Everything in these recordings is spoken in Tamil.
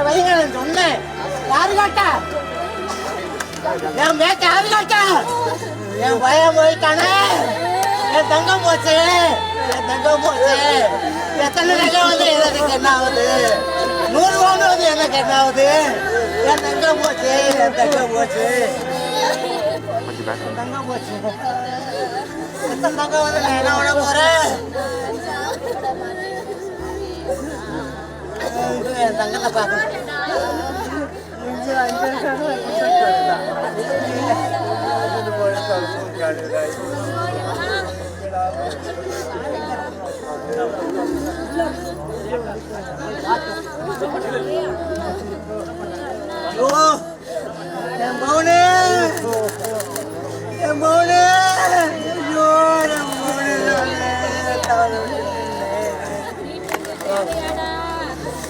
வைங்க சொன்னேன். யாரு காட்டா? என் மேட்ட யாரு காட்டா? என் பையன் போயிட்டானே. என் தங்கம் போச்சு. என் தங்கம் போச்சு. எத்தனை நகை வந்து எனக்கு என்ன ஆகுது? 100 பவுன் வந்து எனக்கு என்ன ஆகுது? என் தங்கம் போச்சு. என் தங்கம் போச்சு. என் தங்கம் போச்சு. எத்தனை தங்கம் வந்து நான் என்ன பண்ண போறேன்? என் தங்கத்தை பார்க்கணும். என் பவுனு என் பவுனு ஐயோ என் பவுனு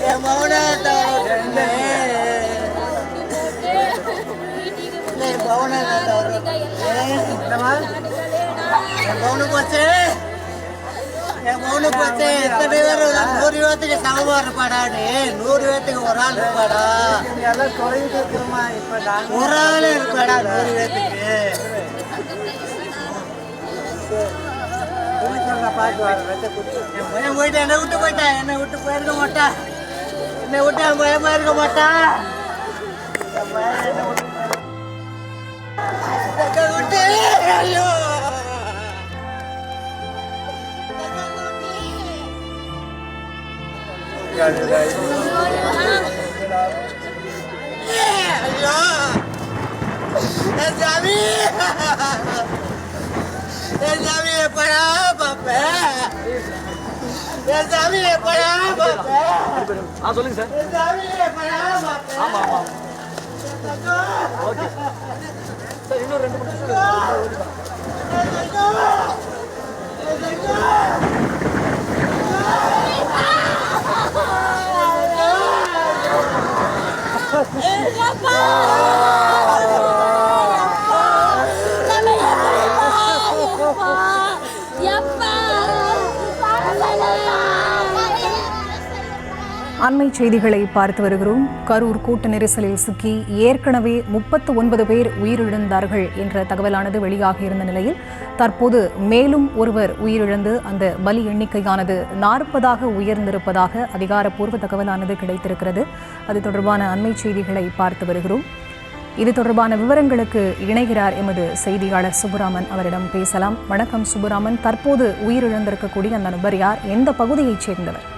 என் பவுன தவறு என் பவுன தவறு என் பவுனு போச்சு. என் பவுனு போச்சு. எத்தனை பேர் 100 பேர்த்துக்கு சமமா இருப்பாடான்னு 100 பேர்த்துக்கு ஒரு ஆள் இருப்பாடா. ஒரு ஆள் இருப்பாடா 100 பேர்த்துக்கு. என் பையன் போயிட்டு என்னை விட்டு போயிட்டான். என்னை விட்டு போயிருக்க மாட்டான். என்னை விட்டு என் பையன் போயிருக்க மாட்டான். என் பையன் என்னை விட்டு ஐயோ ஐயோ சாமி சாமி எப்படா பாப்பேன்? சாமி எப்படா பாப்பேன்? சொல்லுங்க சார். சாமி எப்படா பாப்பேன்? ஆமா ஆமா ஓகே சார். இன்னும் 2 நிமிஷம். அண்மை செய்திகளை பார்த்து வருகிறோம். கரூர் கூட்ட நெரிசலில் சிக்கி ஏற்கனவே 39 பேர் உயிரிழந்தார்கள் என்ற தகவலானது வெளியாக இருந்த நிலையில் தற்போது மேலும் ஒருவர் உயிரிழந்து அந்த பலி எண்ணிக்கையானது 40ஆக உயர்ந்திருப்பதாக அதிகாரப்பூர்வ தகவலானது கிடைத்திருக்கிறது. அது தொடர்பான அண்மை செய்திகளை பார்த்து வருகிறோம். இது தொடர்பான விவரங்களுக்கு இணைகிறார் எமது செய்தியாளர் சுப்புராமன். அவரிடம் பேசலாம். வணக்கம் சுப்புராமன். தற்போது உயிரிழந்திருக்கக்கூடிய அந்த நபர் யார்? எந்த பகுதியைச் சேர்ந்தவர்?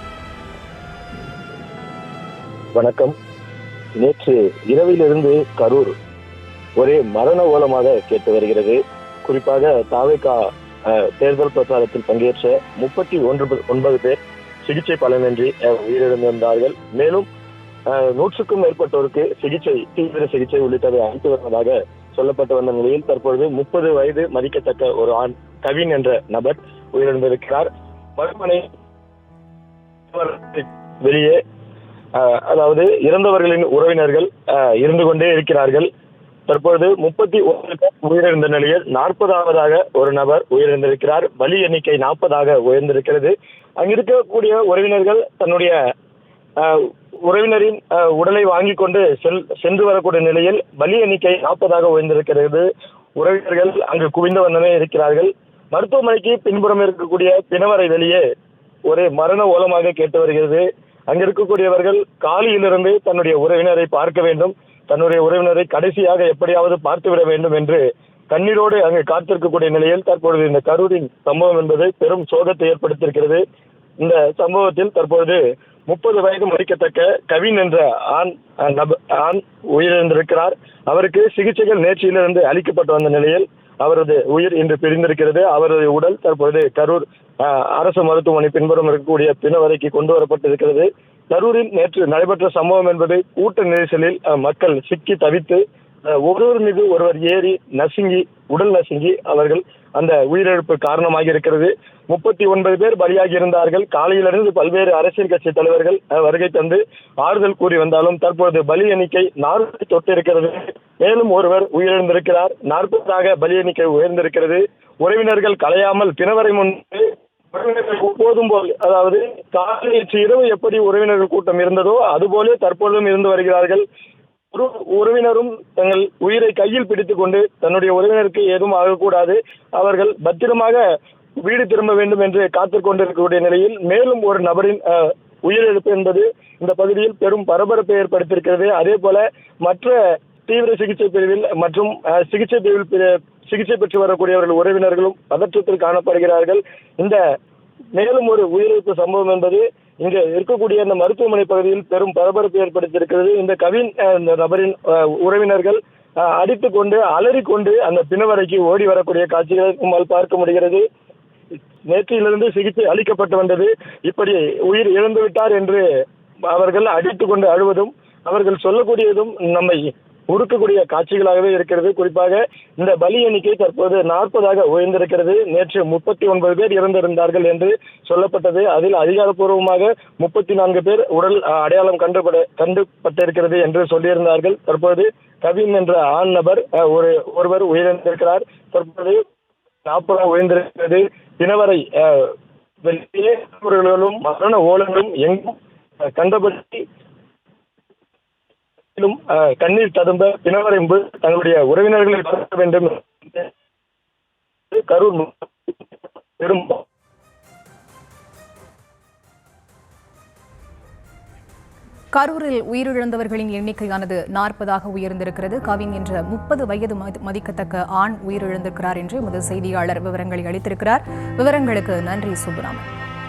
வணக்கம். நேற்று இரவிலிருந்து கரூர் ஒரே மரண ஓலமாக கேட்டு வருகிறது. குறிப்பாக தாவேகா தேர்தல் பிரச்சாரத்தில் பங்கேற்ற 39 பேர் சிகிச்சை பலனின்றி உயிரிழந்திருந்தார்கள். மேலும் 100க்கும் மேற்பட்டோருக்கு தீவிர சிகிச்சை உள்ளிட்டவை அளித்து வருவதாக சொல்லப்பட்டு வந்த நிலையில் தற்பொழுது 30 வயது மதிக்கத்தக்க ஒரு ஆண் கவின் என்ற நபர் உயிரிழந்திருக்கிறார். மறுமனை வெளியே அதாவது இறந்தவர்களின் உறவினர்கள் இருந்து கொண்டே இருக்கிறார்கள். தற்பொழுது 31 பேர் உயிரிழந்த நிலையில் 40ஆவதாக ஒரு நபர் உயிரிழந்திருக்கிறார். பலி எண்ணிக்கை 40ஆக உயர்ந்திருக்கிறது. அங்கிருக்கக்கூடிய உறவினர்கள் தன்னுடைய உறவினரின் உடலை வாங்கி கொண்டு சென்று வரக்கூடிய நிலையில் பலி எண்ணிக்கை 40ஆக உயர்ந்திருக்கிறது. உறவினர்கள் அங்கு குவிந்த வண்ணமே இருக்கிறார்கள். மருத்துவமனைக்கு பின்புறம் இருக்கக்கூடிய பிணவரை வெளியே ஒரு மரண ஓலமாக கேட்டு வருகிறது. அங்க இருக்கக்கூடியவர்கள் காலையிலிருந்து தன்னுடைய உறவினரை பார்க்க வேண்டும், தன்னுடைய உறவினரை கடைசியாக எப்படியாவது பார்த்துவிட வேண்டும் என்று கண்ணீரோடு அங்கு காத்திருக்கக்கூடிய நிலையில் தற்பொழுது இந்த கரூரின் சம்பவம் என்பது பெரும் சோகத்தை ஏற்படுத்தியிருக்கிறது. இந்த சம்பவத்தில் தற்பொழுது 30 வயது மதிக்கத்தக்க கவின் என்ற ஆண் உயிரிழந்திருக்கிறார். அவருக்கு சிகிச்சைகள் நேற்றிலிருந்து அளிக்கப்பட்டு வந்த நிலையில் அவரது உயிர் இன்று பிரிந்திருக்கிறது. அவரது உடல் தற்பொழுது கரூர் அரசு மருத்துவமனை பின்புறம் இருக்கக்கூடிய பிணவரைக்கு கொண்டு வரப்பட்டிருக்கிறது. கரூரில் நேற்று நடைபெற்ற சம்பவம் என்பது கூட்ட நெரிசலில் மக்கள் சிக்கி தவித்து ஒருவர் மீது ஒருவர் ஏறி உடல் நசுங்கி அவர்கள் அந்த உயிரிழப்பு காரணமாக இருக்கிறது. 39 பேர் பலியாகி இருந்தார்கள். காலையிலிருந்து பல்வேறு அரசியல் கட்சி தலைவர்கள் வருகை தந்து ஆறுதல் கூறி வந்தாலும் தற்பொழுது பலி எண்ணிக்கை 40 தொட்டு இருக்கிறது. மேலும் ஒருவர் உயிரிழந்திருக்கிறார். 40ஆக பலி எண்ணிக்கை உயர்ந்திருக்கிறது. உறவினர்கள் கலையாமல் பிணவரை முன்பு உறவினர்கள் எப்போதும் போல், அதாவது காலை இரவு எப்படி உறவினர்கள் கூட்டம் இருந்ததோ அதுபோல தற்பொழுதும் இருந்து வருகிறார்கள். உறவினரும் தங்கள் உயிரை கையில் பிடித்துக் கொண்டு தன்னுடைய உறவினருக்கு ஏதும் ஆகக்கூடாது, அவர்கள் பத்திரமாக வீடு திரும்ப வேண்டும் என்று காத்துக் கொண்டிருக்கக்கூடிய நிலையில் மேலும் ஒரு நபரின் உயிரிழப்பு என்பது இந்த பகுதியில் பெரும் பரபரப்பை ஏற்படுத்தியிருக்கிறது. அதே போல மற்ற தீவிர சிகிச்சை பிரிவில் மற்றும் சிகிச்சை பிரிவில் சிகிச்சை பெற்று வரக்கூடியவர்கள் உறவினர்களும் பதற்றத்தில் காணப்படுகிறார்கள். இந்த மேலும் ஒரு உயிரிழப்பு சம்பவம் என்பது இங்க இருக்கக்கூடிய அந்த மருத்துவமனை பகுதியில் பெரும் பரபரப்பு ஏற்படுத்தியிருக்கிறது. இந்த கவின் நபரின் உறவினர்கள் அடித்துக் கொண்டு அலறிக்கொண்டு அந்த பிணவரைக்கு ஓடி வரக்கூடிய காட்சிகளை நம்மால் பார்க்க முடிகிறது. நேற்றிலிருந்து சிகிச்சை அளிக்கப்பட்டு வந்தது, இப்படி உயிர் இழந்து விட்டார் என்று அவர்கள் அடித்துக் கொண்டு அழுவதும் அவர்கள் சொல்லக்கூடியதும் நம்மை உருக்கக்கூடிய காட்சிகளாகவே இருக்கிறது. குறிப்பாக இந்த பலி எண்ணிக்கை தற்போது 40 உயர்ந்திருக்கிறது. நேற்று 39 பேர் இறந்திருந்தார்கள் என்று சொல்லப்பட்டது. அதில் அதிகாரப்பூர்வமாக 34 பேர் உடல் அடையாளம் கண்டுபட்டிருக்கிறது என்று சொல்லியிருந்தார்கள். தற்போது கவின் என்ற ஆண் நபர் ஒருவர் உயிரிழந்திருக்கிறார். தற்போது 40 உயர்ந்திருக்கிறது. பிணவரை வெளியே மரண ஓலங்களும் எங்கும் கண்டபடி கண்ணீர் ததும்ப பிணவரை தங்களுடைய உறவினர்களை பார்க்க வேண்டும் கரூர் பெரும் கரூரில் உயிரிழந்தவர்களின் எண்ணிக்கையானது 40 உயர்ந்திருக்கிறது. கவின் என்ற 30 வயது மதிக்கத்தக்க ஆண் உயிரிழந்திருக்கிறார் என்று எமது செய்தியாளர் விவரங்களை அளித்திருக்கிறார். விவரங்களுக்கு நன்றி சுப்புராமன்.